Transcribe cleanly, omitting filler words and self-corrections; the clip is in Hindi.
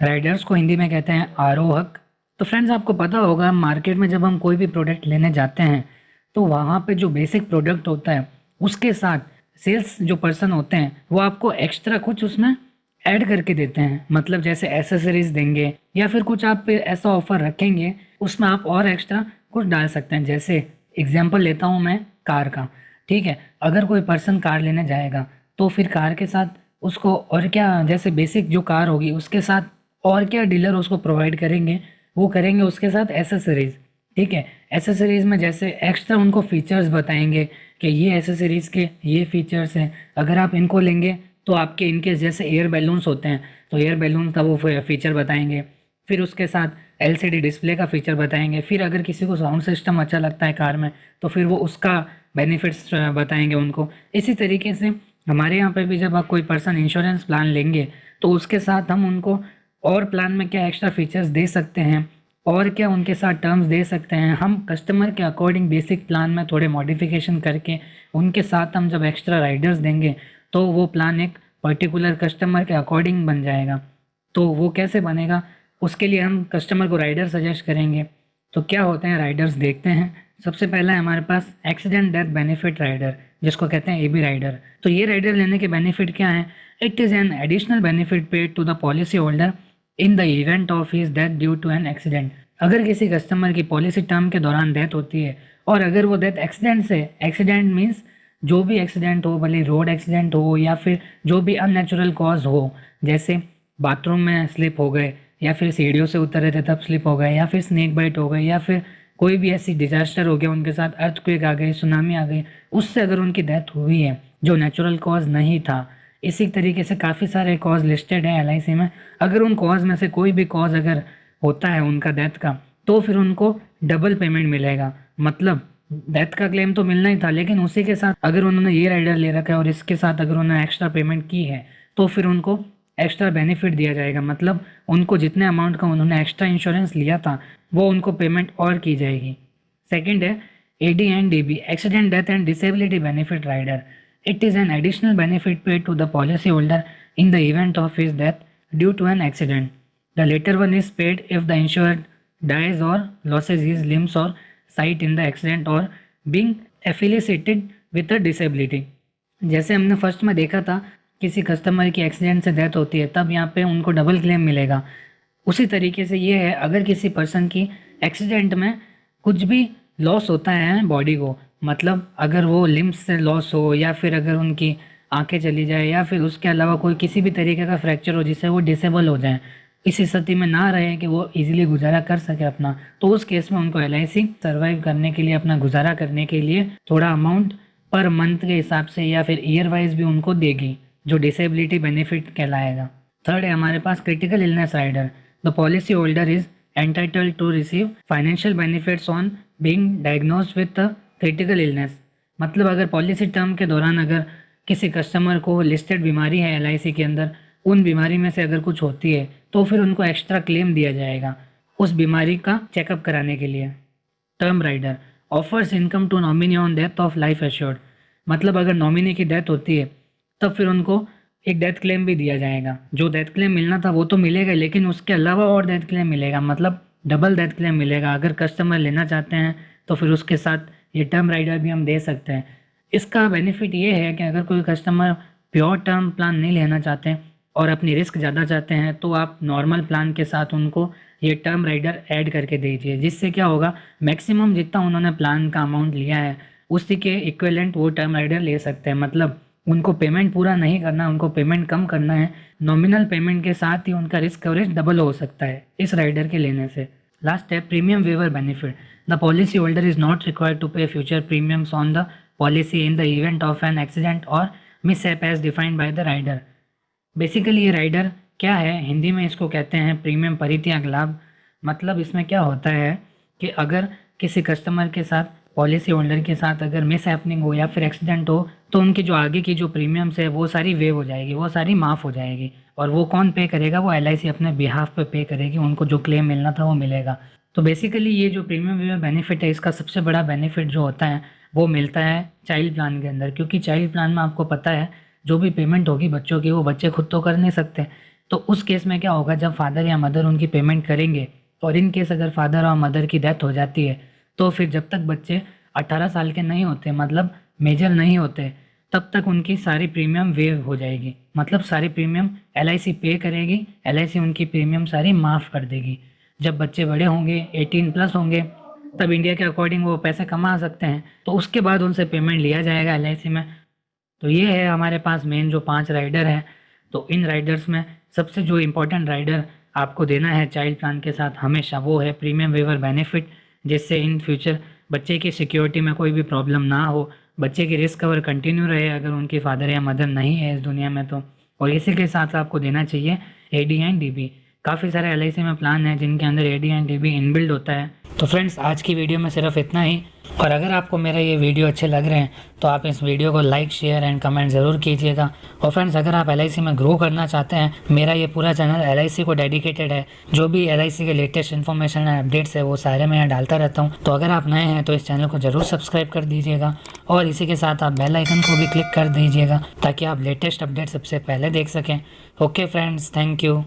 राइडर्स को हिंदी में कहते हैं आरोहक। तो फ्रेंड्स, आपको पता होगा मार्केट में जब हम कोई भी प्रोडक्ट लेने जाते हैं तो वहाँ पे जो बेसिक प्रोडक्ट होता है उसके साथ सेल्स जो पर्सन होते हैं वो आपको एक्स्ट्रा कुछ उसमें ऐड करके देते हैं। मतलब जैसे एसेसरीज देंगे या फिर कुछ आप पे ऐसा ऑफर रखेंगे उसमें आप और एक्स्ट्रा कुछ डाल सकते हैं। जैसे एग्जांपल लेता हूँ मैं कार का। ठीक है, अगर कोई पर्सन कार लेने जाएगा तो फिर कार के साथ उसको और क्या, जैसे बेसिक जो कार होगी उसके साथ और क्या डीलर उसको प्रोवाइड करेंगे, वो करेंगे उसके साथ एसेसरीज। ठीक है, एसेसरीज में जैसे एक्स्ट्रा उनको फीचर्स बताएंगे कि ये एसेसरीज के ये फीचर्स हैं, अगर आप इनको लेंगे तो आपके इनके जैसे एयर बैलून्स होते हैं तो एयर बैलून का वो फीचर बताएंगे। फिर उसके साथ एलसीडी डिस्प्ले का फीचर बताएंगे। फिर अगर किसी को साउंड सिस्टम अच्छा लगता है कार में तो फिर वो उसका बेनिफिट्स बताएंगे उनको। इसी तरीके से हमारे यहाँ पे भी जब आप कोई पर्सन इंश्योरेंस प्लान लेंगे तो उसके साथ हम उनको और प्लान में क्या एक्स्ट्रा फीचर्स दे सकते हैं और क्या उनके साथ टर्म्स दे सकते हैं, हम कस्टमर के अकॉर्डिंग बेसिक प्लान में थोड़े मॉडिफिकेशन करके उनके साथ हम जब एक्स्ट्रा राइडर्स देंगे तो वो प्लान एक पर्टिकुलर कस्टमर के अकॉर्डिंग बन जाएगा। तो वो कैसे बनेगा, उसके लिए हम कस्टमर को राइडर सजेस्ट करेंगे। तो क्या होते हैं राइडर्स, देखते हैं। सबसे पहला है हमारे पास एक्सीडेंट डेथ बेनिफिट राइडर, जिसको कहते हैं एबी राइडर। तो ये राइडर लेने के बेनिफिट क्या है? It is an additional benefit paid to the policy holder in the event of his death due to an accident. अगर किसी कस्टमर की पॉलिसी टर्म के दौरान डेथ होती है और अगर वो डेथ एक्सीडेंट से, एक्सीडेंट मीन्स जो भी एक्सीडेंट हो, भले रोड एक्सीडेंट हो या फिर जो भी अननेचुरल कॉज हो, जैसे बाथरूम में स्लिप हो गए या फिर सीढ़ियों से उतर रहे थे तब स्लिप हो गए या फिर स्नेक बाइट हो गई या फिर कोई भी ऐसी डिजास्टर हो गया उनके साथ, अर्थक्वेक आ गई, सुनामी आ गई, उससे अगर उनकी डेथ हुई है जो नेचुरल कॉज नहीं था। इसी तरीके से काफ़ी सारे कॉज लिस्टेड है एलआईसी में। अगर उन कॉज में से कोई भी कॉज अगर होता है उनका डेथ का तो फिर उनको डबल पेमेंट मिलेगा। मतलब डेथ का क्लेम तो मिलना ही था लेकिन उसी के साथ अगर उन्होंने ये राइडर ले रखा है और इसके साथ अगर उन्होंने एक्स्ट्रा पेमेंट की है तो फिर उनको एक्स्ट्रा बेनिफिट दिया जाएगा। मतलब उनको जितने अमाउंट का उन्होंने एक्स्ट्रा इंश्योरेंस लिया था वो उनको पेमेंट और की जाएगी। सेकंड है AD and DB, accident death and disability benefit rider. It is an additional benefit paid to the policy holder in the event of his death due to an accident. The latter one is paid if the insured dies or loses his limbs or sight in the accident or being affiliated with a disability। जैसे हमने फर्स्ट में देखा था किसी कस्टमर की एक्सीडेंट से डेथ होती है तब यहाँ पे उनको डबल क्लेम मिलेगा। उसी तरीके से ये है अगर किसी पर्सन की एक्सीडेंट में कुछ भी लॉस होता है बॉडी को, मतलब अगर वो लिम्स से लॉस हो या फिर अगर उनकी आंखें चली जाए या फिर उसके अलावा कोई किसी भी तरीके का फ्रैक्चर हो जिससे वो डिसेबल हो जाए, इस स्थिति में ना रहे कि वो इजीली गुजारा कर सके अपना, तो उस केस में उनको एलआईसी सर्वाइव करने के लिए, अपना गुजारा करने के लिए थोड़ा अमाउंट पर मंथ के हिसाब से या फिर ईयर वाइज भी उनको देगी जो डिसेबिलिटी बेनिफिट कहलाएगा। थर्ड है हमारे पास critical illness rider. The policy holder is entitled to receive financial benefits on being diagnosed with critical illness. मतलब अगर पॉलिसी टर्म के दौरान अगर किसी कस्टमर को लिस्टेड बीमारी है एलआईसी के अंदर, उन बीमारी में से अगर कुछ होती है तो फिर उनको एक्स्ट्रा क्लेम दिया जाएगा उस बीमारी का चेकअप कराने के लिए। Term rider offers income to nominee on death of life assured. मतलब अगर नॉमिनी की डेथ होती है तब फिर उनको एक डेथ क्लेम भी दिया जाएगा। जो डेथ क्लेम मिलना था वो तो मिलेगा लेकिन उसके अलावा और डेथ क्लेम मिलेगा, मतलब डबल डेथ क्लेम मिलेगा। अगर कस्टमर लेना चाहते हैं तो फिर उसके साथ ये टर्म राइडर भी हम दे सकते हैं। इसका बेनिफिट ये है कि अगर कोई कस्टमर प्योर टर्म प्लान नहीं लेना चाहते और अपनी रिस्क ज़्यादा चाहते हैं तो आप नॉर्मल प्लान के साथ उनको ये टर्म राइडर ऐड करके दीजिए, जिससे क्या होगा मैक्सिमम जितना उन्होंने प्लान का अमाउंट लिया है उसी के इक्विवेलेंट वो टर्म राइडर ले सकते हैं। मतलब उनको पेमेंट पूरा नहीं करना, उनको पेमेंट कम करना है। नॉमिनल पेमेंट के साथ ही उनका रिस्क कवरेज डबल हो सकता है इस राइडर के लेने से। लास्ट है premium waiver benefit. The policy holder is not required to pay future premiums on the policy in the event of an accident or mishap as defined by the rider. Basically ये राइडर क्या है, हिंदी में इसको कहते हैं प्रीमियम परित्याग लाभ। मतलब इसमें क्या होता है कि अगर किसी कस्टमर के साथ, पॉलिसी होल्डर के साथ अगर मिस हैपनिंग हो या फिर एक्सीडेंट हो तो उनकी जो आगे की जो प्रीमियम्स है वो सारी वेव हो जाएगी, वो सारी माफ़ हो जाएगी। और वो कौन पे करेगा? वो एलआईसी अपने बिहाफ पे करेगी, उनको जो क्लेम मिलना था वो मिलेगा। तो बेसिकली ये जो प्रीमियम वेवर बेनिफिट है इसका सबसे बड़ा बेनिफिट जो होता है वो मिलता है चाइल्ड प्लान के अंदर, क्योंकि चाइल्ड प्लान में आपको पता है जो भी पेमेंट होगी बच्चों की वो बच्चे खुद तो कर नहीं सकते। तो उस केस में क्या होगा, जब फादर या मदर उनकी पेमेंट करेंगे और इन केस अगर फादर और मदर की डेथ हो जाती है तो फिर जब तक बच्चे 18 साल के नहीं होते, मतलब मेजर नहीं होते, तब तक उनकी सारी प्रीमियम वेव हो जाएगी। मतलब सारी प्रीमियम LIC पे करेगी, LIC उनकी प्रीमियम सारी माफ़ कर देगी। जब बच्चे बड़े होंगे, 18+ होंगे, तब इंडिया के अकॉर्डिंग वो पैसे कमा सकते हैं, तो उसके बाद उनसे पेमेंट लिया जाएगा LIC में। तो ये है हमारे पास मेन जो 5 राइडर हैं। तो इन राइडर्स में सबसे जो इम्पोर्टेंट राइडर आपको देना है चाइल्ड प्लान के साथ हमेशा, वो है प्रीमियम वेवर बेनिफिट, जिससे इन फ्यूचर बच्चे की सिक्योरिटी में कोई भी प्रॉब्लम ना हो, बच्चे की रिस्क कवर कंटिन्यू रहे अगर उनकी फादर या मदर नहीं है इस दुनिया में तो। और इसी के साथ आपको देना चाहिए AD एंड DB। काफ़ी सारे LIC में प्लान हैं जिनके अंदर AD एंड DB इनबिल्ड होता है। तो फ्रेंड्स, आज की वीडियो में सिर्फ इतना ही। और अगर आपको मेरा ये वीडियो अच्छे लग रहे हैं तो आप इस वीडियो को लाइक, शेयर एंड कमेंट ज़रूर कीजिएगा। और फ्रेंड्स, अगर आप LIC में ग्रो करना चाहते हैं, मेरा ये पूरा चैनल LIC को डेडिकेटेड है। जो भी LIC के लेटेस्ट इन्फॉर्मेशन एंड अपडेट्स है वो सारे मैं यहाँ डालता रहता हूँ। तो अगर आप नए हैं तो इस चैनल को ज़रूर सब्सक्राइब कर दीजिएगा और इसी के साथ आप बेल आइकन को भी क्लिक कर दीजिएगा ताकि आप लेटेस्ट अपडेट सबसे पहले देख सकें। Okay friends, thank you.